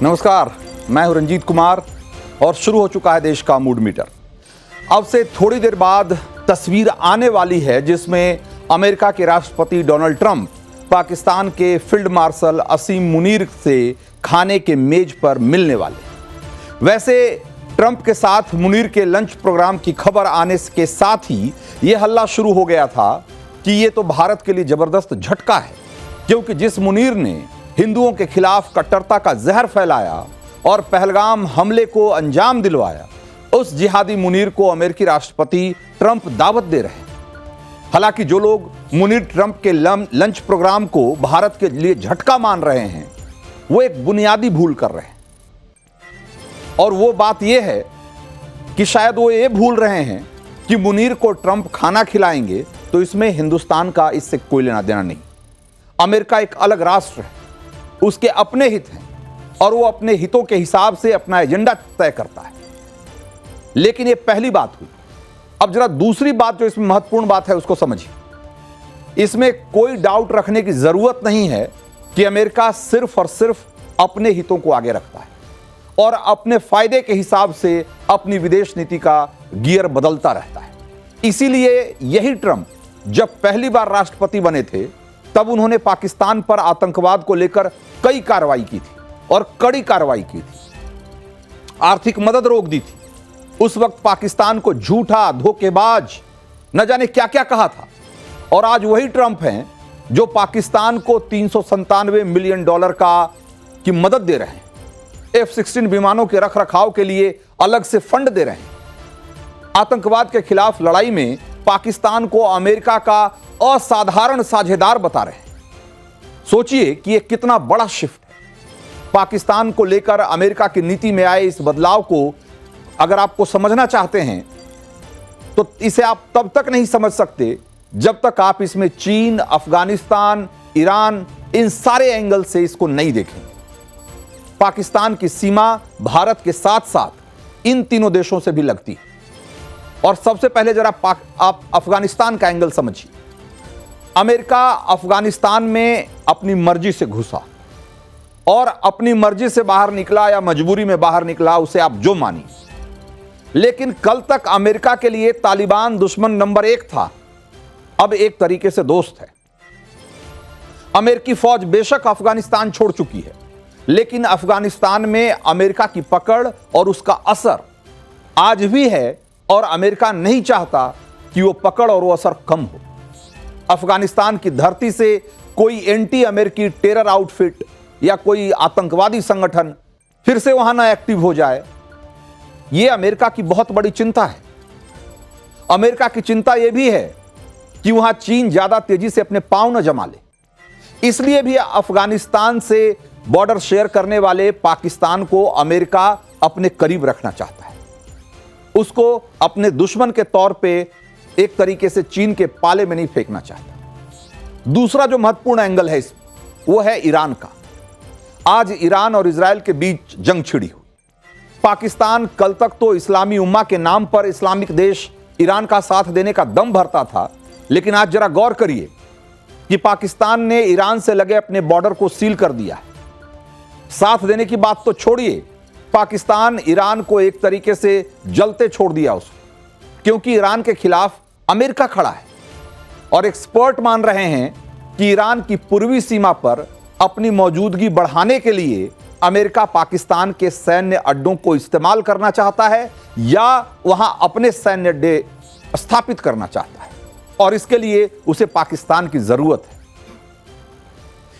नमस्कार, मैं हूं रंजीत कुमार और शुरू हो चुका है देश का मूड मीटर। अब से थोड़ी देर बाद तस्वीर आने वाली है जिसमें अमेरिका के राष्ट्रपति डोनाल्ड ट्रंप पाकिस्तान के फील्ड मार्शल असीम मुनीर से खाने के मेज पर मिलने वाले। वैसे ट्रंप के साथ मुनीर के लंच प्रोग्राम की खबर आने के साथ ही यह हल्ला शुरू हो गया था कि यह तो भारत के लिए जबरदस्त झटका है, क्योंकि जिस मुनीर ने हिंदुओं के खिलाफ कट्टरता का जहर फैलाया और पहलगाम हमले को अंजाम दिलवाया, उस जिहादी मुनीर को अमेरिकी राष्ट्रपति ट्रंप दावत दे रहे हैं। हालांकि जो लोग मुनीर ट्रंप के लंच प्रोग्राम को भारत के लिए झटका मान रहे हैं, वो एक बुनियादी भूल कर रहे हैं। और वो बात यह है कि शायद वो ये भूल रहे हैं कि मुनीर को ट्रंप खाना खिलाएंगे तो इसमें हिंदुस्तान का इससे कोई लेना देना नहीं। अमेरिका एक अलग राष्ट्र है, उसके अपने हित हैं और वो अपने हितों के हिसाब से अपना एजेंडा तय करता है। लेकिन ये पहली बात हुई। अब जरा दूसरी बात जो इसमें महत्वपूर्ण बात है उसको समझिए। इसमें कोई डाउट रखने की जरूरत नहीं है कि अमेरिका सिर्फ और सिर्फ अपने हितों को आगे रखता है और अपने फायदे के हिसाब से अपनी विदेश नीति का गियर बदलता रहता है। इसीलिए यही ट्रंप जब पहली बार राष्ट्रपति बने थे तब उन्होंने पाकिस्तान पर आतंकवाद को लेकर कई कार्रवाई की थी और कड़ी कार्रवाई की थी। आर्थिक मदद रोक दी थी। उस वक्त पाकिस्तान को झूठा, धोखेबाज, न जाने क्या क्या कहा था। और आज वही ट्रंप हैं जो पाकिस्तान को $397 मिलियन की मदद दे रहे हैं। F-16 विमानों के रखरखाव के लिए अलग से फंड दे रहे हैं। आतंकवाद के खिलाफ लड़ाई में पाकिस्तान को अमेरिका का असाधारण साझेदार बता रहे हैं। सोचिए कि यह कितना बड़ा शिफ्ट है। पाकिस्तान को लेकर अमेरिका की नीति में आए इस बदलाव को अगर आपको समझना चाहते हैं तो इसे आप तब तक नहीं समझ सकते जब तक आप इसमें चीन, अफगानिस्तान, ईरान, इन सारे एंगल से इसको नहीं देखेंगे। पाकिस्तान की सीमा भारत के साथ साथ इन तीनों देशों से भी लगती है। और सबसे पहले जरा आप अफगानिस्तान का एंगल समझिए। अमेरिका अफगानिस्तान में अपनी मर्जी से घुसा और अपनी मर्जी से बाहर निकला या मजबूरी में बाहर निकला, उसे आप जो मानिए। लेकिन कल तक अमेरिका के लिए तालिबान दुश्मन नंबर 1 था, अब एक तरीके से दोस्त है। अमेरिकी फौज बेशक अफगानिस्तान छोड़ चुकी है, लेकिन अफगानिस्तान में अमेरिका की पकड़ और उसका असर आज भी है और अमेरिका नहीं चाहता कि वो पकड़ और वो असर कम हो। अफगानिस्तान की धरती से कोई एंटी अमेरिकी टेरर आउटफिट या कोई आतंकवादी संगठन फिर से वहां ना एक्टिव हो जाए, यह अमेरिका की बहुत बड़ी चिंता है। अमेरिका की चिंता यह भी है कि वहां चीन ज्यादा तेजी से अपने पांव न जमा ले। इसलिए भी अफगानिस्तान से बॉर्डर शेयर करने वाले पाकिस्तान को अमेरिका अपने करीब रखना चाहता है। उसको अपने दुश्मन के तौर पे एक तरीके से चीन के पाले में नहीं फेंकना चाहता। दूसरा जो महत्वपूर्ण एंगल है वो है ईरान का। आज ईरान और इजराइल के बीच जंग छिड़ी हुई। पाकिस्तान कल तक तो इस्लामी उम्मा के नाम पर इस्लामिक देश ईरान का साथ देने का दम भरता था, लेकिन आज जरा गौर करिए कि पाकिस्तान ने ईरान से लगे अपने बॉर्डर को सील कर दिया है। साथ देने की बात तो छोड़िए, पाकिस्तान ईरान को एक तरीके से जलते छोड़ दिया उसको, क्योंकि ईरान के खिलाफ अमेरिका खड़ा है। और एक्सपर्ट मान रहे हैं कि ईरान की पूर्वी सीमा पर अपनी मौजूदगी बढ़ाने के लिए अमेरिका पाकिस्तान के सैन्य अड्डों को इस्तेमाल करना चाहता है या वहां अपने सैन्य अड्डे स्थापित करना चाहता है, और इसके लिए उसे पाकिस्तान की जरूरत है।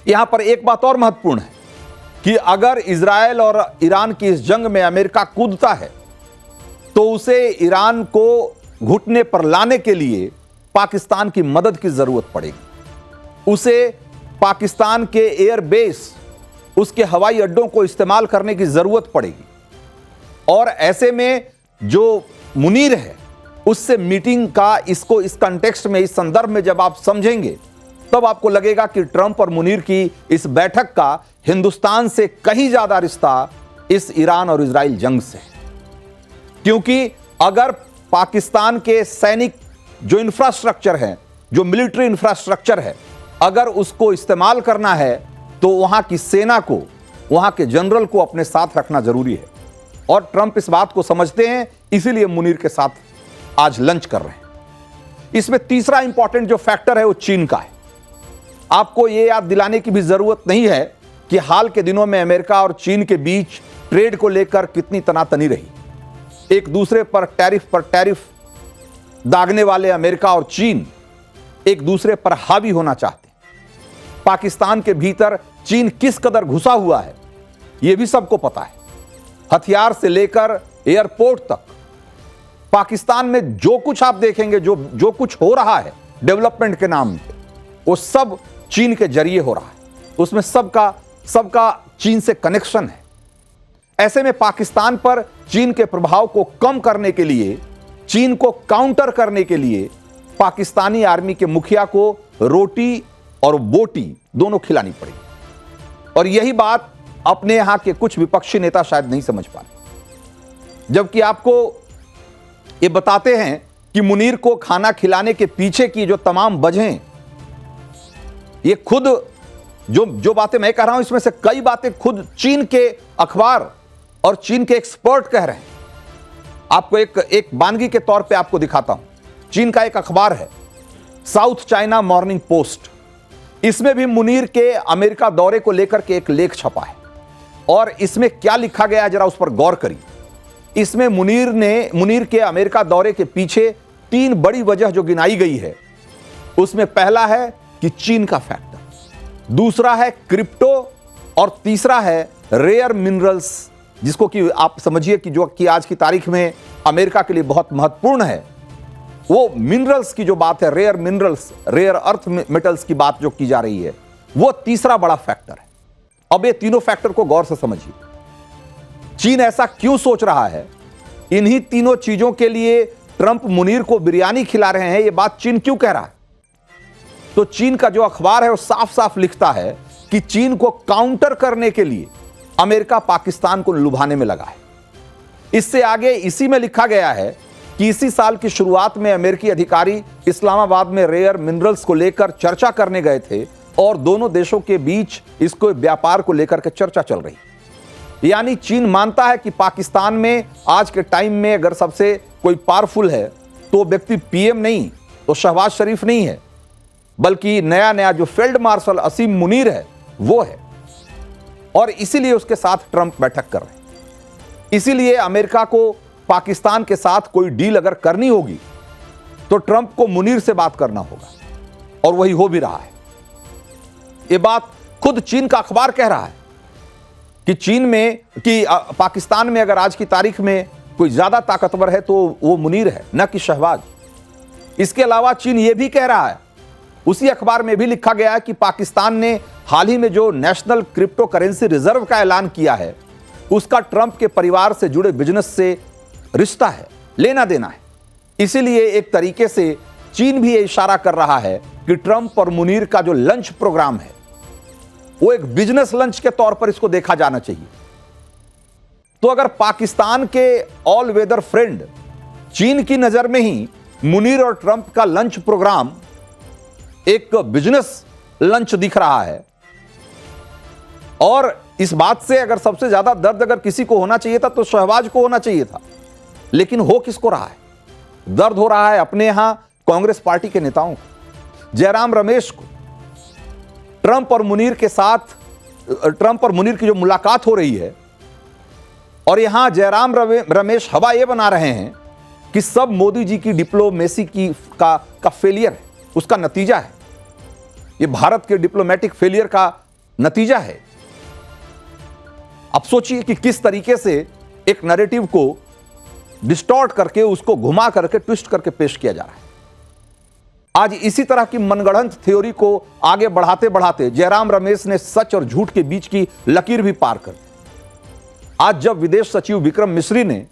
यहां पर एक बात और महत्वपूर्ण है कि अगर इजराइल और ईरान की इस जंग में अमेरिका कूदता है तो उसे ईरान को घुटने पर लाने के लिए पाकिस्तान की मदद की जरूरत पड़ेगी। उसे पाकिस्तान के एयर बेस, उसके हवाई अड्डों को इस्तेमाल करने की जरूरत पड़ेगी। और ऐसे में जो मुनीर है उससे मीटिंग का इसको इस कंटेक्स्ट में, इस संदर्भ में जब आप समझेंगे तब आपको लगेगा कि ट्रंप और मुनीर की इस बैठक का हिंदुस्तान से कहीं ज्यादा रिश्ता इस ईरान और इजराइल जंग से है। क्योंकि अगर पाकिस्तान के सैनिक जो इंफ्रास्ट्रक्चर है, जो मिलिट्री इंफ्रास्ट्रक्चर है, अगर उसको इस्तेमाल करना है तो वहां की सेना को वहां के जनरल को अपने साथ रखना जरूरी है। और ट्रंप इस बात को समझते हैं, इसीलिए मुनीर के साथ आज लंच कर रहे हैं। इसमें तीसरा इंपॉर्टेंट जो फैक्टर है वो चीन का है। आपको यह याद दिलाने की भी जरूरत नहीं है कि हाल के दिनों में अमेरिका और चीन के बीच ट्रेड को लेकर कितनी तनातनी रही। एक दूसरे पर टैरिफ दागने वाले अमेरिका और चीन एक दूसरे पर हावी होना चाहते हैं। पाकिस्तान के भीतर चीन किस कदर घुसा हुआ है यह भी सबको पता है। हथियार से लेकर एयरपोर्ट तक पाकिस्तान में जो कुछ आप देखेंगे, जो कुछ हो रहा है डेवलपमेंट के नाम पे, वो सब चीन के जरिए हो रहा है। उसमें सबका चीन से कनेक्शन है। ऐसे में पाकिस्तान पर चीन के प्रभाव को कम करने के लिए, चीन को काउंटर करने के लिए पाकिस्तानी आर्मी के मुखिया को रोटी और बोटी दोनों खिलानी पड़ी। और यही बात अपने यहां के कुछ विपक्षी नेता शायद नहीं समझ पा रहे, जबकि आपको ये बताते हैं कि मुनीर को खाना खिलाने के पीछे की जो तमाम वजहें, ये खुद जो बातें मैं कह रहा हूं इसमें से कई बातें खुद चीन के अखबार और चीन के एक्सपर्ट कह रहे हैं। आपको एक वानगी के तौर पे आपको दिखाता हूं। चीन का एक अखबार है साउथ चाइना मॉर्निंग पोस्ट, इसमें भी मुनीर के अमेरिका दौरे को लेकर के एक लेख छपा है। और इसमें क्या लिखा गया है जरा उस पर गौर करिए। इसमें मुनीर के अमेरिका दौरे के पीछे 3 बड़ी वजह जो गिनाई गई है, उसमें पहला है कि चीन का फैक्टर, दूसरा है क्रिप्टो, और तीसरा है रेयर मिनरल्स, जिसको कि आप समझिए कि जो कि आज की तारीख में अमेरिका के लिए बहुत महत्वपूर्ण है। वो मिनरल्स की जो बात है, rare minerals, rare earth metals की बात जो की जा रही है, वो तीसरा बड़ा फैक्टर है। अब ये तीनों फैक्टर को गौर से समझिए। चीन ऐसा क्यों सोच रहा है? इन्हीं तीनों चीजों के लिए ट्रंप मुनीर को बिरयानी खिला रहे हैं, ये बात चीन क्यों कह रहा है? तो चीन का जो अखबार है वो साफ साफ लिखता है कि चीन को काउंटर करने के लिए अमेरिका पाकिस्तान को लुभाने में लगा है। इससे आगे इसी में लिखा गया है कि इसी साल की शुरुआत में अमेरिकी अधिकारी इस्लामाबाद में रेयर मिनरल्स को लेकर चर्चा करने गए थे और दोनों देशों के बीच इसको व्यापार को लेकर के चर्चा चल रही। यानी चीन मानता है कि पाकिस्तान में आज के टाइम में अगर सबसे कोई पावरफुल है तो व्यक्ति पीएम नहीं, तो शहबाज शरीफ नहीं है, बल्कि नया जो फील्ड मार्शल असीम मुनीर है वो है। और इसीलिए उसके साथ ट्रंप बैठक कर रहे हैं। इसीलिए अमेरिका को पाकिस्तान के साथ कोई डील अगर करनी होगी तो ट्रंप को मुनीर से बात करना होगा, और वही हो भी रहा है। यह बात खुद चीन का अखबार कह रहा है कि पाकिस्तान में अगर आज की तारीख में कोई ज्यादा ताकतवर है तो वो मुनीर है, न कि शहबाज। इसके अलावा चीन यह भी कह रहा है, उसी अखबार में भी लिखा गया है कि पाकिस्तान ने हाल ही में जो नेशनल क्रिप्टो करेंसी रिजर्व का ऐलान किया है, उसका ट्रंप के परिवार से जुड़े बिजनेस से रिश्ता है, लेना देना है। इसीलिए एक तरीके से चीन भी ये इशारा कर रहा है कि ट्रंप और मुनीर का जो लंच प्रोग्राम है वो एक बिजनेस लंच के तौर पर इसको देखा जाना चाहिए। तो अगर पाकिस्तान के ऑल वेदर फ्रेंड चीन की नजर में ही मुनीर और ट्रंप का लंच प्रोग्राम एक बिजनेस लंच दिख रहा है, और इस बात से अगर सबसे ज्यादा दर्द अगर किसी को होना चाहिए था तो शहबाज को होना चाहिए था, लेकिन हो किसको रहा है? दर्द हो रहा है अपने यहां कांग्रेस पार्टी के नेताओं को, जयराम रमेश को। ट्रंप और मुनीर की जो मुलाकात हो रही है, और यहां जयराम रमेश हवा यह बना रहे हैं कि सब मोदी जी की डिप्लोमेसी का फेलियर है, उसका नतीजा है। यह भारत के डिप्लोमेटिक फेलियर का नतीजा है। अब सोचिए कि किस तरीके से एक नैरेटिव को डिस्टॉर्ट करके, उसको घुमा करके, ट्विस्ट करके पेश किया जा रहा है। आज इसी तरह की मनगढ़ंत थ्योरी को आगे बढ़ाते बढ़ाते जयराम रमेश ने सच और झूठ के बीच की लकीर भी पार कर दी। आज जब विदेश सचिव विक्रम मिश्री ने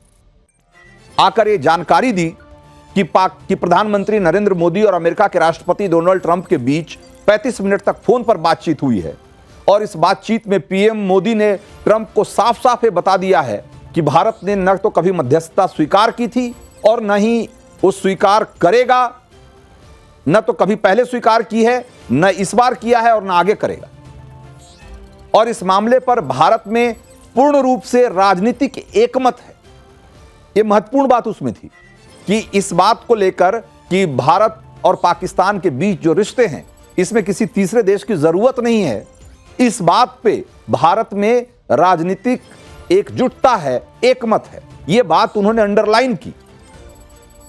आकर यह जानकारी दी कि प्रधानमंत्री नरेंद्र मोदी और अमेरिका के राष्ट्रपति डोनाल्ड ट्रंप के बीच 35 मिनट तक फोन पर बातचीत हुई है, और इस बातचीत में पीएम मोदी ने ट्रंप को साफ साफ ये बता दिया है कि भारत ने न तो कभी मध्यस्थता स्वीकार की थी और न ही वो स्वीकार करेगा, न तो कभी पहले स्वीकार की है, न इस बार किया है और न आगे करेगा। और इस मामले पर भारत में पूर्ण रूप से राजनीतिक एकमत है। यह महत्वपूर्ण बात उसमें थी कि इस बात को लेकर कि भारत और पाकिस्तान के बीच जो रिश्ते हैं, इसमें किसी तीसरे देश की जरूरत नहीं है। इस बात पे भारत में राजनीतिक एकजुटता है, एकमत है, यह बात उन्होंने अंडरलाइन की।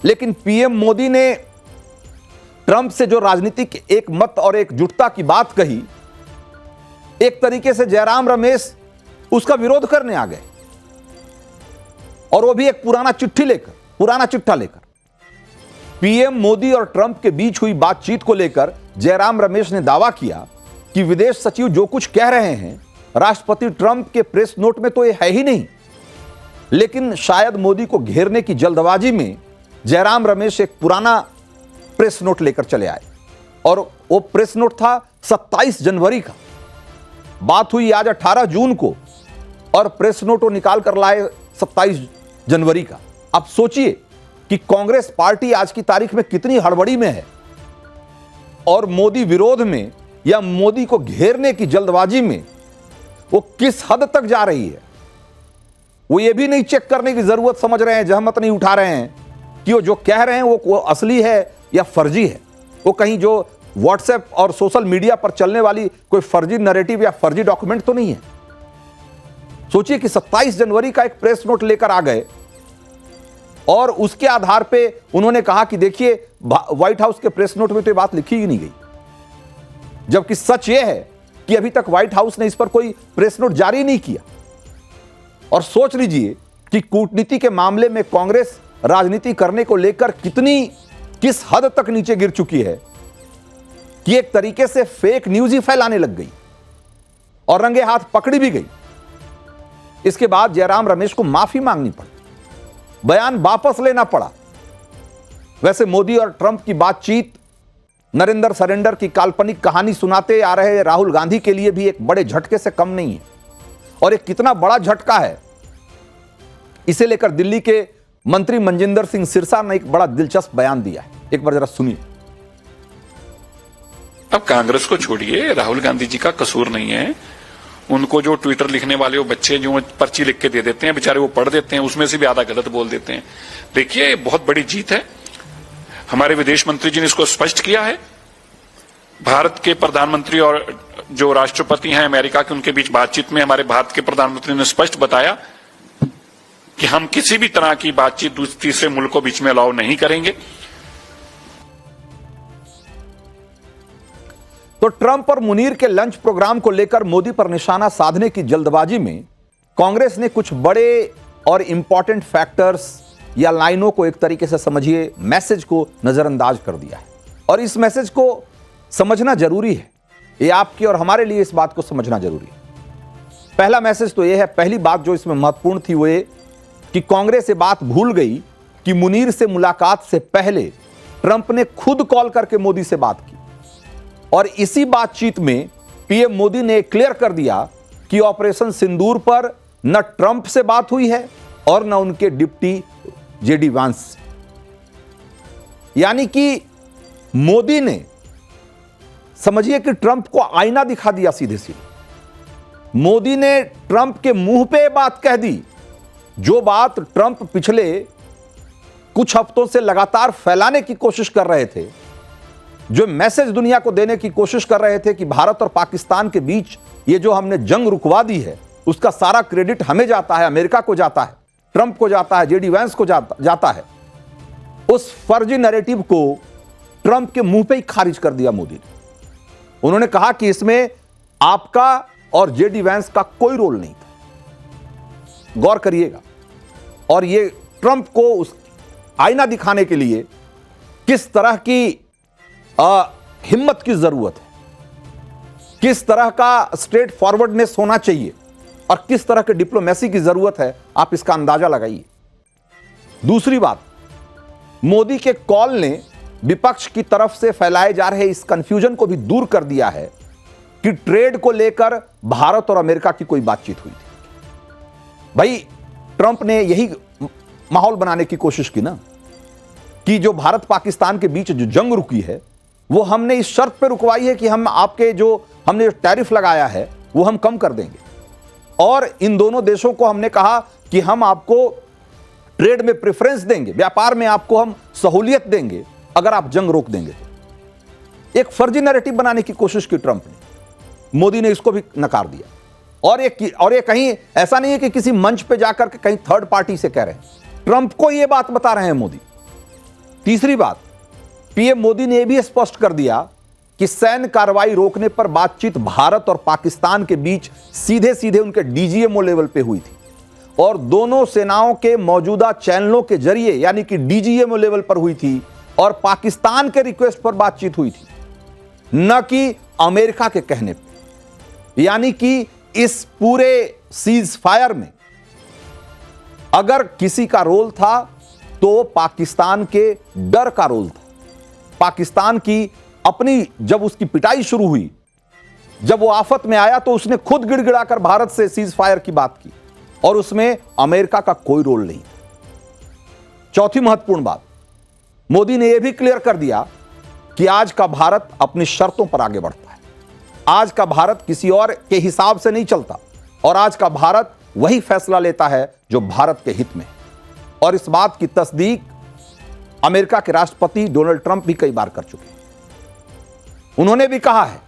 लेकिन पीएम मोदी ने ट्रंप से जो राजनीतिक एकमत और एकजुटता की बात कही, एक तरीके से जयराम रमेश उसका विरोध करने आ गए, और वो भी एक पुराना चिट्ठा लेकर। पीएम मोदी और ट्रंप के बीच हुई बातचीत को लेकर जयराम रमेश ने दावा किया कि विदेश सचिव जो कुछ कह रहे हैं राष्ट्रपति ट्रंप के प्रेस नोट में तो ये है ही नहीं, लेकिन शायद मोदी को घेरने की जल्दबाजी में जयराम रमेश एक पुराना प्रेस नोट लेकर चले आए, और वो प्रेस नोट था 27 जनवरी का। बात हुई आज 18 जून को, और प्रेस नोट वो निकाल कर लाए 27 जनवरी का। अब सोचिए कि कांग्रेस पार्टी आज की तारीख में कितनी हड़बड़ी में है, और मोदी विरोध में या मोदी को घेरने की जल्दबाजी में वो किस हद तक जा रही है। वो ये भी नहीं चेक करने की जरूरत समझ रहे हैं, जहमत नहीं उठा रहे हैं कि वो जो कह रहे हैं वो असली है या फर्जी है। वो कहीं जो व्हाट्सएप और सोशल मीडिया पर चलने वाली कोई फर्जी नैरेटिव या फर्जी डॉक्यूमेंट तो नहीं है। सोचिए कि 27 जनवरी का एक प्रेस नोट लेकर आ गए, और उसके आधार पे उन्होंने कहा कि देखिए व्हाइट हाउस के प्रेस नोट में तो ये बात लिखी ही नहीं गई, जबकि सच ये है कि अभी तक व्हाइट हाउस ने इस पर कोई प्रेस नोट जारी नहीं किया। और सोच लीजिए कि कूटनीति के मामले में कांग्रेस राजनीति करने को लेकर किस हद तक नीचे गिर चुकी है कि एक तरीके से फेक न्यूज ही फैलाने लग गई और रंगे हाथ पकड़ी भी गई। इसके बाद जयराम रमेश को माफी मांगनी पड़ी, बयान वापस लेना पड़ा। वैसे मोदी और ट्रंप की बातचीत नरेंद्र सरेंडर की काल्पनिक कहानी सुनाते आ रहे राहुल गांधी के लिए भी एक बड़े झटके से कम नहीं है। और एक कितना बड़ा झटका है, इसे लेकर दिल्ली के मंत्री मनजिंदर सिंह सिरसा ने एक बड़ा दिलचस्प बयान दिया है। एक बार जरा सुनिए। अब कांग्रेस को छोड़िए, राहुल गांधी जी का कसूर नहीं है। उनको जो ट्विटर लिखने वाले वो बच्चे जो पर्ची लिख के दे देते हैं, बेचारे वो पढ़ देते हैं, उसमें से भी आधा गलत बोल देते हैं। देखिए, बहुत बड़ी जीत है। हमारे विदेश मंत्री जी ने इसको स्पष्ट किया है। भारत के प्रधानमंत्री और जो राष्ट्रपति हैं अमेरिका के, उनके बीच बातचीत में हमारे भारत के प्रधानमंत्री ने स्पष्ट बताया कि हम किसी भी तरह की बातचीत तीसरे मुल्कों बीच में अलाउ नहीं करेंगे। तो ट्रंप और मुनीर के लंच प्रोग्राम को लेकर मोदी पर निशाना साधने की जल्दबाजी में कांग्रेस ने कुछ बड़े और इंपॉर्टेंट फैक्टर्स या लाइनों को, एक तरीके से समझिए मैसेज को नजरअंदाज कर दिया है। और इस मैसेज को समझना जरूरी है, ये आपकी और हमारे लिए इस बात को समझना जरूरी है। पहला मैसेज तो यह है, पहली बात जो इसमें महत्वपूर्ण थी वो ये कि कांग्रेस ये बात भूल गई कि मुनीर से मुलाकात से पहले ट्रंप ने खुद कॉल करके मोदी से बात की, और इसी बातचीत में पीएम मोदी ने क्लियर कर दिया कि ऑपरेशन सिंदूर पर न ट्रंप से बात हुई है और न उनके डिप्टी जेडी वांस से। यानी कि मोदी ने, समझिए कि ट्रंप को आईना दिखा दिया सीधे सीधे। मोदी ने ट्रंप के मुंह पे बात कह दी, जो बात ट्रंप पिछले कुछ हफ्तों से लगातार फैलाने की कोशिश कर रहे थे, जो मैसेज दुनिया को देने की कोशिश कर रहे थे कि भारत और पाकिस्तान के बीच ये जो हमने जंग रुकवा दी है उसका सारा क्रेडिट हमें जाता है, अमेरिका को जाता है, ट्रंप को जाता है, जेडी वैंस को जाता है। उस फर्जी नैरेटिव को ट्रंप के मुंह पे ही खारिज कर दिया मोदी ने। उन्होंने कहा कि इसमें आपका और जेडी वैंस का कोई रोल नहीं था। गौर करिएगा। और ये ट्रंप को उस आईना दिखाने के लिए किस तरह की हिम्मत की जरूरत है, किस तरह का स्ट्रेट फॉरवर्डनेस होना चाहिए और किस तरह की डिप्लोमेसी की जरूरत है, आप इसका अंदाजा लगाइए। दूसरी बात, मोदी के कॉल ने विपक्ष की तरफ से फैलाए जा रहे इस कंफ्यूजन को भी दूर कर दिया है कि ट्रेड को लेकर भारत और अमेरिका की कोई बातचीत हुई थी। भाई, ट्रंप ने यही माहौल बनाने की कोशिश की ना कि जो भारत पाकिस्तान के बीच जो जंग रुकी है वो हमने इस शर्त पे रुकवाई है कि हम आपके जो हमने टैरिफ लगाया है वो हम कम कर देंगे। और इन दोनों देशों को हमने कहा कि हम आपको ट्रेड में प्रेफरेंस देंगे, व्यापार में आपको हम सहूलियत देंगे अगर आप जंग रोक देंगे। तो एक फर्जी नैरेटिव बनाने की कोशिश की ट्रंप ने, मोदी ने इसको भी नकार दिया। और ये कहीं ऐसा नहीं है कि किसी मंच पे जाकर के कहीं थर्ड पार्टी से कह रहे हैं, ट्रंप को यह बात बता रहे हैं मोदी। तीसरी बात, पीएम मोदी ने यह भी स्पष्ट कर दिया कि सैन्य कार्रवाई रोकने पर बातचीत भारत और पाकिस्तान के बीच सीधे सीधे उनके डीजीएमओ लेवल पे हुई थी और दोनों सेनाओं के मौजूदा चैनलों के जरिए यानी कि डीजीएमओ लेवल पर हुई थी और पाकिस्तान के रिक्वेस्ट पर बातचीत हुई थी, न कि अमेरिका के कहने पर। यानी कि इस पूरे सीज फायर में अगर किसी का रोल था तो पाकिस्तान के डर का रोल था। पाकिस्तान की अपनी जब उसकी पिटाई शुरू हुई, जब वो आफत में आया तो उसने खुद गिड़गिड़ाकर भारत से सीज फायर की बात की और उसमें अमेरिका का कोई रोल नहीं। चौथी महत्वपूर्ण बात, मोदी ने यह भी क्लियर कर दिया कि आज का भारत अपनी शर्तों पर आगे बढ़ता है। आज का भारत किसी और के हिसाब से नहीं चलता और आज का भारत वही फैसला लेता है जो भारत के हित में है। और इस बात की तस्दीक अमेरिका के राष्ट्रपति डोनाल्ड ट्रंप भी कई बार कर चुके हैं। उन्होंने भी कहा है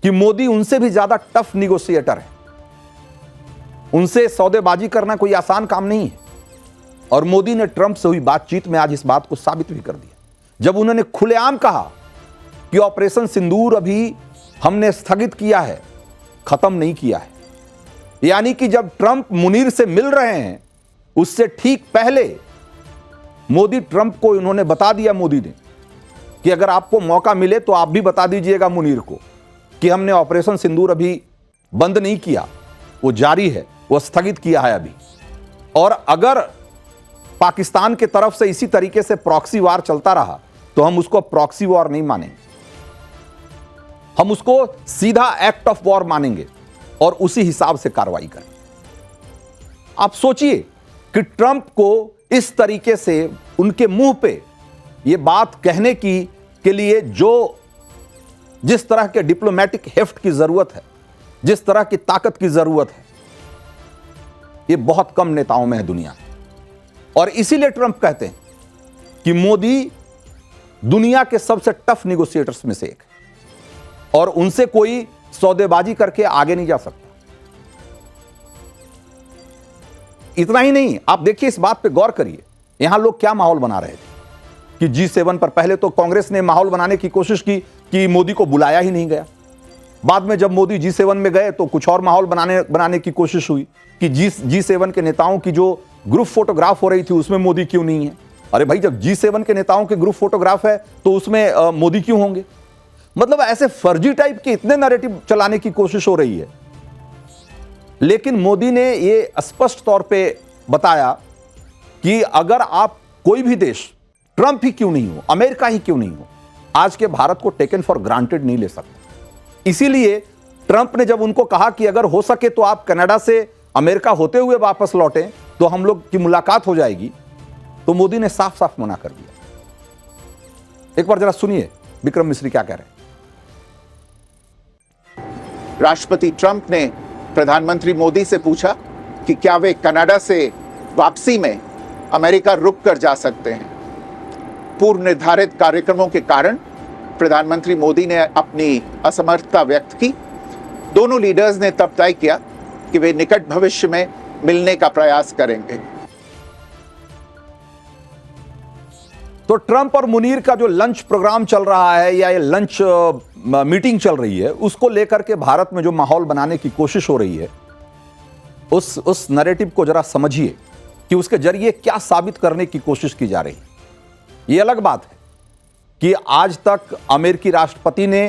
कि मोदी उनसे भी ज्यादा टफ निगोशिएटर है, उनसे सौदेबाजी करना कोई आसान काम नहीं है। और मोदी ने ट्रंप से हुई बातचीत में आज इस बात को साबित भी कर दिया, जब उन्होंने खुलेआम कहा कि ऑपरेशन सिंदूर अभी हमने स्थगित किया है, खत्म नहीं किया है। यानी कि जब ट्रंप मुनीर से मिल रहे हैं उससे ठीक पहले मोदी ट्रंप को उन्होंने बता दिया, मोदी ने, कि अगर आपको मौका मिले तो आप भी बता दीजिएगा मुनीर को कि हमने ऑपरेशन सिंदूर अभी बंद नहीं किया, वो जारी है, वो स्थगित किया है अभी। और अगर पाकिस्तान के तरफ से इसी तरीके से प्रॉक्सी वार चलता रहा तो हम उसको प्रॉक्सी वॉर नहीं मानेंगे, हम उसको सीधा एक्ट ऑफ वॉर मानेंगे और उसी हिसाब से कार्रवाई करें। आप सोचिए कि ट्रंप को इस तरीके से उनके मुंह पे यह बात कहने के लिए जिस तरह के डिप्लोमेटिक हेफ्ट की जरूरत है, जिस तरह की ताकत की जरूरत है, यह बहुत कम नेताओं में है दुनिया में। और इसीलिए ट्रंप कहते हैं कि मोदी दुनिया के सबसे टफ निगोशिएटर्स में से एक है और उनसे कोई सौदेबाजी करके आगे नहीं जा सकता। इतना ही नहीं, आप देखिए, इस बात पे गौर करिए, यहां लोग क्या माहौल बना रहे थे कि G7 पर पहले तो कांग्रेस ने माहौल बनाने की कोशिश की कि मोदी को बुलाया ही नहीं गया। बाद में जब मोदी G7 में गए तो कुछ और माहौल बनाने की कोशिश हुई कि G7 के नेताओं की जो ग्रुप फोटोग्राफ हो रही थी उसमें मोदी क्यों नहीं है। अरे भाई, जब G7 के नेताओं के ग्रुप फोटोग्राफ है तो उसमें मोदी क्यों होंगे। मतलब ऐसे फर्जी टाइप के इतने नैरेटिव चलाने की कोशिश हो रही है। लेकिन मोदी ने यह स्पष्ट तौर पे बताया कि अगर आप कोई भी देश, ट्रंप ही क्यों नहीं हो, अमेरिका ही क्यों नहीं हो, आज के भारत को टेकन फॉर ग्रांटेड नहीं ले सकता। इसीलिए ट्रंप ने जब उनको कहा कि अगर हो सके तो आप कनाडा से अमेरिका होते हुए वापस लौटें तो हम लोग की मुलाकात हो जाएगी, तो मोदी ने साफ साफ मना कर दिया। एक बार जरा सुनिए विक्रम मिश्री क्या कह रहे हैं। राष्ट्रपति ट्रंप ने प्रधानमंत्री मोदी से पूछा कि क्या वे कनाडा से वापसी में अमेरिका रुक कर जा सकते हैं। पूर्व निर्धारित कार्यक्रमों के कारण प्रधानमंत्री मोदी ने अपनी असमर्थता व्यक्त की। दोनों लीडर्स ने तब तय किया कि वे निकट भविष्य में मिलने का प्रयास करेंगे। तो ट्रंप और मुनीर का जो लंच प्रोग्राम चल रहा है या ये लंच मीटिंग चल रही है, उसको लेकर के भारत में जो माहौल बनाने की कोशिश हो रही है, उस नैरेटिव को जरा समझिए कि उसके जरिए क्या साबित करने की कोशिश की जा रही है। यह अलग बात है कि आज तक अमेरिकी राष्ट्रपति ने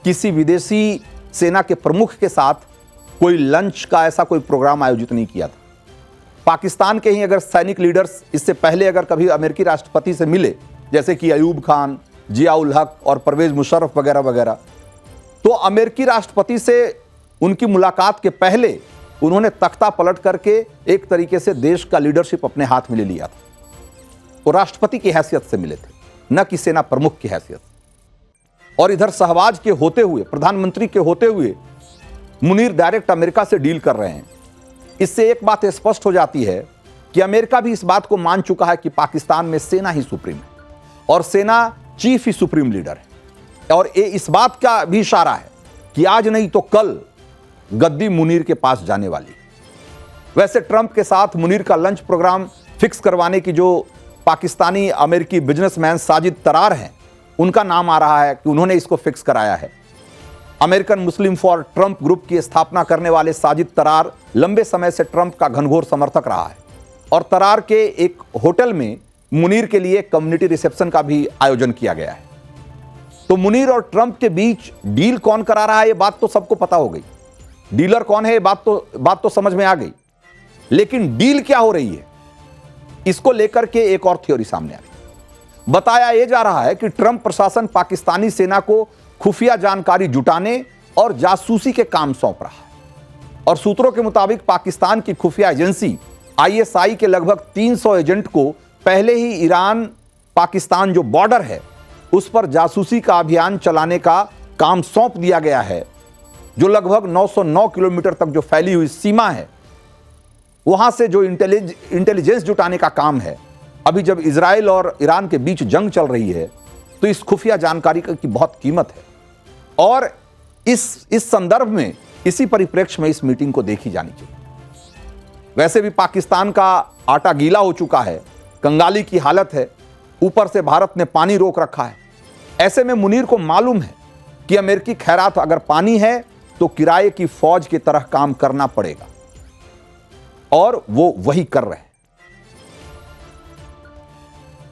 किसी विदेशी सेना के प्रमुख के साथ कोई लंच का ऐसा कोई प्रोग्राम आयोजित नहीं किया था। पाकिस्तान के ही अगर सैनिक लीडर्स इससे पहले अगर कभी अमेरिकी राष्ट्रपति से मिले, जैसे कि अयूब खान, जियाउल हक और परवेज मुशर्रफ वगैरह वगैरह, तो अमेरिकी राष्ट्रपति से उनकी मुलाकात के पहले उन्होंने तख्ता पलट करके एक तरीके से देश का लीडरशिप अपने हाथ में ले लिया था। वो राष्ट्रपति की हैसियत से मिले थे, न कि सेना प्रमुख की हैसियत। और इधर सहवाज के होते हुए, प्रधानमंत्री के होते हुए मुनीर डायरेक्ट अमेरिका से डील कर रहे हैं। इससे एक बात स्पष्ट हो जाती है कि अमेरिका भी इस बात को मान चुका है कि पाकिस्तान में सेना ही सुप्रीम है और सेना चीफ ही सुप्रीम लीडर है। और ये इस बात का भी इशारा है कि आज नहीं तो कल गद्दी मुनीर के पास जाने वाली। वैसे ट्रंप के साथ मुनीर का लंच प्रोग्राम फिक्स करवाने की जो पाकिस्तानी अमेरिकी बिजनेसमैन साजिद तरार हैं, उनका नाम आ रहा है कि उन्होंने इसको फिक्स कराया है। American Muslim for Trump group की स्थापना करने वाले साजिद तरार लंबे समय से ट्रंप का घनघोर समर्थक रहा है और तरार के एक होटल में मुनीर के लिए कम्युनिटी रिसेप्शन का भी आयोजन किया गया है। तो मुनीर और ट्रंप के बीच डील कौन करा रहा है, ये बात तो सबको पता हो गई। डीलर कौन है, ये बात तो समझ में आ गई। लेकिन डील क्या हो रही है, इसको लेकर के एक और थ्योरी सामने आ रही। बताया यह जा रहा है कि ट्रंप प्रशासन पाकिस्तानी सेना को खुफिया जानकारी जुटाने और जासूसी के काम सौंप रहा है। और सूत्रों के मुताबिक पाकिस्तान की खुफिया एजेंसी ISI के लगभग 300 एजेंट को पहले ही ईरान पाकिस्तान जो बॉर्डर है उस पर जासूसी का अभियान चलाने का काम सौंप दिया गया है, जो लगभग 909 किलोमीटर तक जो फैली हुई सीमा है, वहां से जो इंटेलिजेंस जुटाने का काम है। अभी जब इजराइल और ईरान के बीच जंग चल रही है तो इस खुफिया जानकारी की बहुत कीमत है और इस संदर्भ में, इसी परिप्रेक्ष्य में इस मीटिंग को देखी जानी चाहिए। वैसे भी पाकिस्तान का आटा गीला हो चुका है, कंगाली की हालत है, ऊपर से भारत ने पानी रोक रखा है। ऐसे में मुनीर को मालूम है कि अमेरिकी खैरात अगर पानी है तो किराए की फौज की तरह काम करना पड़ेगा और वो वही कर रहे हैं।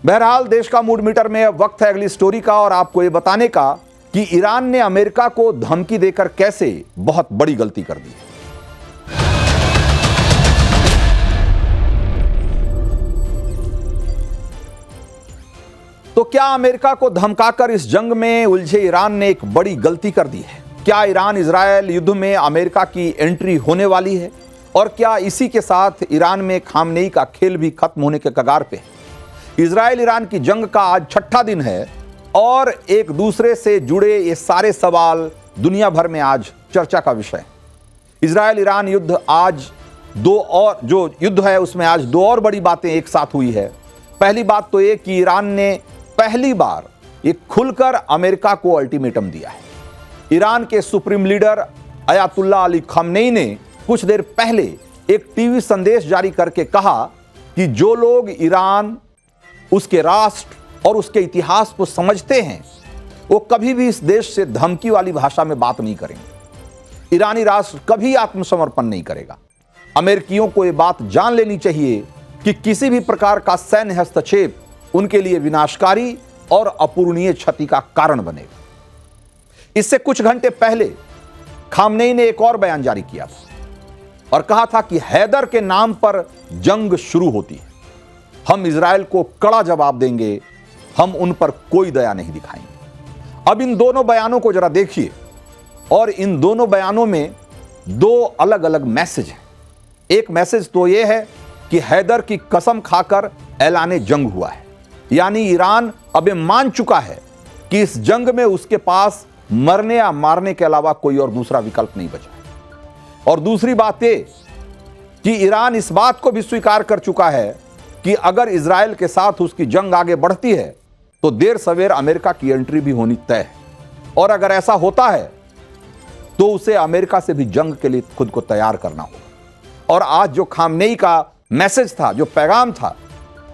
बहरहाल देश का मूड मीटर में अब वक्त है अगली स्टोरी का और आपको यह बताने का कि ईरान ने अमेरिका को धमकी देकर कैसे बहुत बड़ी गलती कर दी है। तो क्या अमेरिका को धमकाकर इस जंग में उलझे ईरान ने एक बड़ी गलती कर दी है? क्या ईरान इजरायल युद्ध में अमेरिका की एंट्री होने वाली है? और क्या इसी के साथ ईरान में खामनेई का खेल भी खत्म होने के कगार पे है? इजरायल ईरान की जंग का आज 6ठा दिन है और एक दूसरे से जुड़े ये सारे सवाल दुनिया भर में आज चर्चा का विषय है। इजरायल ईरान युद्ध आज जो युद्ध है उसमें आज दो और बड़ी बातें एक साथ हुई है। पहली बात तो ये कि ईरान ने पहली बार ये खुलकर अमेरिका को अल्टीमेटम दिया है। ईरान के supreme leader Ayatollah Ali Khamenei ने कुछ देर पहले एक टीवी संदेश जारी करके कहा कि जो लोग ईरान, उसके राष्ट्र और उसके इतिहास को समझते हैं वो कभी भी इस देश से धमकी वाली भाषा में बात नहीं करेंगे। ईरानी राष्ट्र कभी आत्मसमर्पण नहीं करेगा। अमेरिकियों को ये बात जान लेनी चाहिए कि किसी भी प्रकार का सैन्य हस्तक्षेप उनके लिए विनाशकारी और अपूरणीय क्षति का कारण बनेगा। इससे कुछ घंटे पहले खामनेई ने एक और बयान जारी किया था और कहा था कि हैदर के नाम पर जंग शुरू होती है। हम इजराइल को कड़ा जवाब देंगे, हम उन पर कोई दया नहीं दिखाएंगे। अब इन दोनों बयानों को जरा देखिए और इन दोनों बयानों में दो अलग अलग मैसेज हैं। एक मैसेज तो यह है कि हैदर की कसम खाकर ऐलाने जंग हुआ है, यानी ईरान अब ये मान चुका है कि इस जंग में उसके पास मरने या मारने के अलावा कोई और दूसरा विकल्प नहीं बचा है। और दूसरी बात यह कि ईरान इस बात को भी स्वीकार कर चुका है कि अगर इजराइल के साथ उसकी जंग आगे बढ़ती है तो देर सवेर अमेरिका की एंट्री भी होनी तय है और अगर ऐसा होता है तो उसे अमेरिका से भी जंग के लिए खुद को तैयार करना होगा। और आज जो खामनेई का मैसेज था, जो पैगाम था,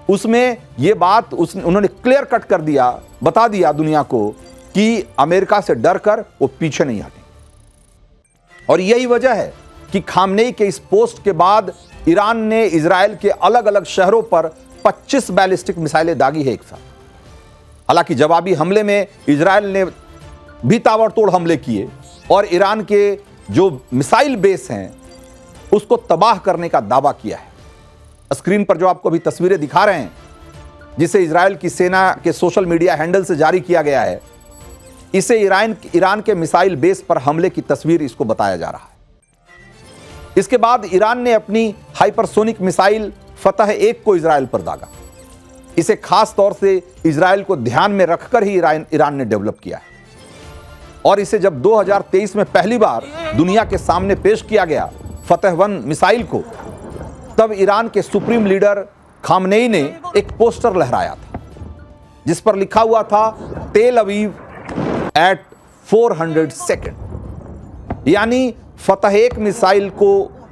उसमें यह बात उन्होंने क्लियर कट कर दिया, बता दिया दुनिया को कि अमेरिका से डरकर वो पीछे नहीं हटे। और यही वजह है कि खामनेई के इस पोस्ट के बाद ईरान ने इजराइल के अलग अलग शहरों पर 25 बैलिस्टिक मिसाइलें दागी है एक साथ। हालांकि जवाबी हमले में इजराइल ने भी ताबड़तोड़ हमले किए और ईरान के जो मिसाइल बेस हैं उसको तबाह करने का दावा किया है। स्क्रीन पर जो आपको अभी तस्वीरें दिखा रहे हैं, जिसे इजराइल की सेना के सोशल मीडिया हैंडल से जारी किया गया है, इसे ईरान के मिसाइल बेस पर हमले की तस्वीर इसको बताया जा रहा है। इसके बाद ईरान ने अपनी हाइपरसोनिक मिसाइल फतह 1 को इजराइल पर दागा। इसे खास तौर से इजराइल को ध्यान में रखकर ही ईरान ने डेवलप किया है। और इसे जब 2023 में पहली बार दुनिया के सामने पेश किया गया फतह-1 मिसाइल को, तब ईरान के सुप्रीम लीडर खामनेई ने एक पोस्टर लहराया था जिस पर लिखा हुआ था तेल अवीव एट 400 सेकेंड, यानी फतह-1 मिसाइल को,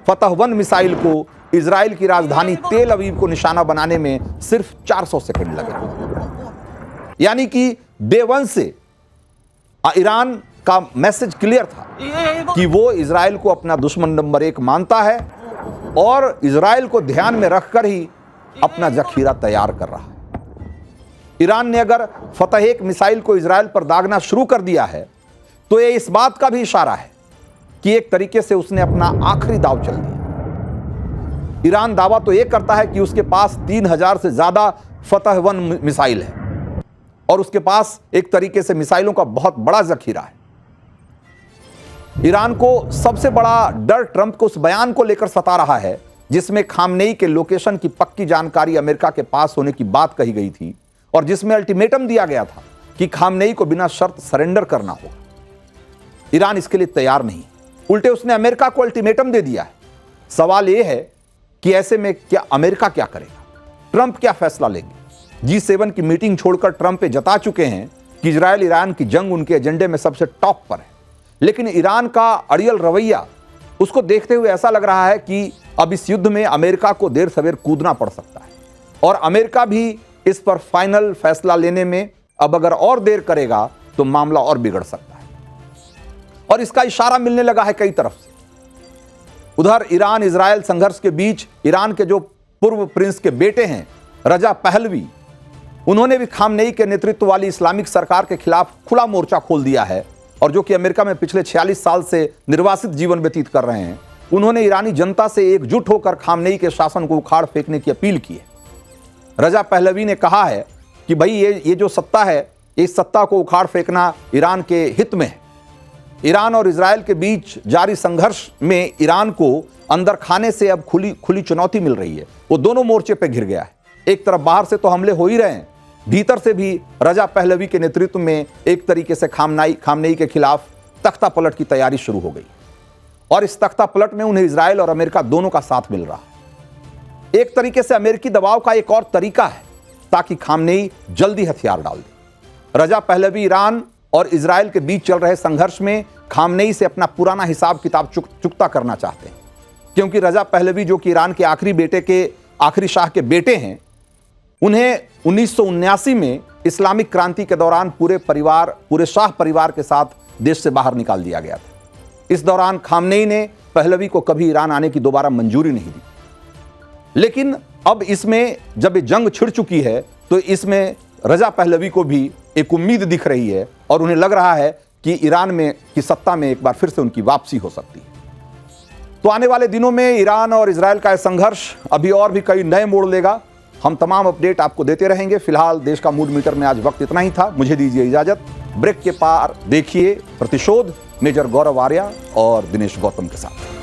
फतह-1 मिसाइल को इजराइल की राजधानी तेल अवीव को निशाना बनाने में सिर्फ 400 सेकंड लगे। यानी कि डे 1 से ईरान का मैसेज क्लियर था कि वो इजराइल को अपना दुश्मन नंबर 1 मानता है और इजराइल को ध्यान में रखकर ही अपना जखीरा तैयार कर रहा है। ईरान ने अगर फतह-1 मिसाइल को इजराइल पर दागना शुरू कर दिया है तो ये इस बात का भी इशारा है कि एक तरीके से उसने अपना आखिरी दांव चल दिया। ईरान दावा तो यह करता है कि उसके पास 3000 से ज्यादा फतह-1 मिसाइल है और उसके पास एक तरीके से मिसाइलों का बहुत बड़ा जखीरा है। ईरान को सबसे बड़ा डर ट्रंप को उस बयान को लेकर सता रहा है जिसमें खामनेई के लोकेशन की पक्की जानकारी अमेरिका के पास होने की बात कही गई थी और जिसमें अल्टीमेटम दिया गया था कि खामनेई को बिना शर्त सरेंडर करना होगा। ईरान इसके लिए तैयार नहीं, उल्टे उसने अमेरिका को अल्टीमेटम दे दिया है। सवाल यह है कि ऐसे में क्या अमेरिका क्या करेगा, ट्रंप क्या फैसला लेंगे? G7 की मीटिंग छोड़कर ट्रंप पे जता चुके हैं कि इजराइल ईरान की जंग उनके एजेंडे में सबसे टॉप पर है, लेकिन ईरान का अड़ियल रवैया उसको देखते हुए ऐसा लग रहा है कि अब इस युद्ध में अमेरिका को देर सवेर कूदना पड़ सकता है और अमेरिका भी इस पर फाइनल फैसला लेने में अब अगर और देर करेगा तो मामला और बिगड़ सकता है और इसका इशारा मिलने लगा है कई तरफ से। उधर ईरान इजराइल संघर्ष के बीच ईरान के जो पूर्व प्रिंस के बेटे हैं रजा पहलवी, उन्होंने भी खामनेई के नेतृत्व वाली इस्लामिक सरकार के खिलाफ खुला मोर्चा खोल दिया है और जो कि अमेरिका में पिछले 46 साल से निर्वासित जीवन व्यतीत कर रहे हैं। उन्होंने ईरानी जनता से एकजुट होकर खामनेई के शासन को उखाड़ फेंकने की अपील की है। रजा पहलवी ने कहा है कि भाई ये जो सत्ता है, इस सत्ता को उखाड़ फेंकना ईरान के हित में है। ईरान और इजराइल के बीच जारी संघर्ष में ईरान को अंदर खाने से अब खुली चुनौती मिल रही है। वो दोनों मोर्चे पे घिर गया है। एक तरफ बाहर से तो हमले हो ही रहे हैं, भीतर से भी रजा पहलवी के नेतृत्व में एक तरीके से खामनेई के खिलाफ तख्ता पलट की तैयारी शुरू हो गई और इस तख्ता पलट में उन्हें इजराइल और अमेरिका दोनों का साथ मिल रहा है। एक तरीके से अमेरिकी दबाव का एक और तरीका है ताकि खामनेई जल्दी हथियार डाल दे। रजा पहलवी ईरान और इजराइल के बीच चल रहे संघर्ष में खामनेई से अपना पुराना हिसाब किताब चुकता करना चाहते हैं, क्योंकि रजा पहलवी जो कि ईरान के आखिरी शाह के बेटे हैं, उन्हें 1979 में इस्लामिक क्रांति के दौरान पूरे शाह परिवार के साथ देश से बाहर निकाल दिया गया था। इस दौरान खामनेई ने पहलवी को कभी ईरान आने की दोबारा मंजूरी नहीं दी, लेकिन अब इसमें जब ये जंग छिड़ चुकी है तो इसमें रजा पहलवी को भी एक उम्मीद दिख रही है और उन्हें लग रहा है कि ईरान में की सत्ता में एक बार फिर से उनकी वापसी हो सकती है। तो आने वाले दिनों में ईरान और इजराइल का संघर्ष अभी और भी कई नए मोड़ लेगा। हम तमाम अपडेट आपको देते रहेंगे। फिलहाल देश का मूड मीटर में आज वक्त इतना ही था। मुझे दीजिए इजाजत। ब्रेक के पार देखिए प्रतिशोध, मेजर गौरव आर्या और दिनेश गौतम के साथ।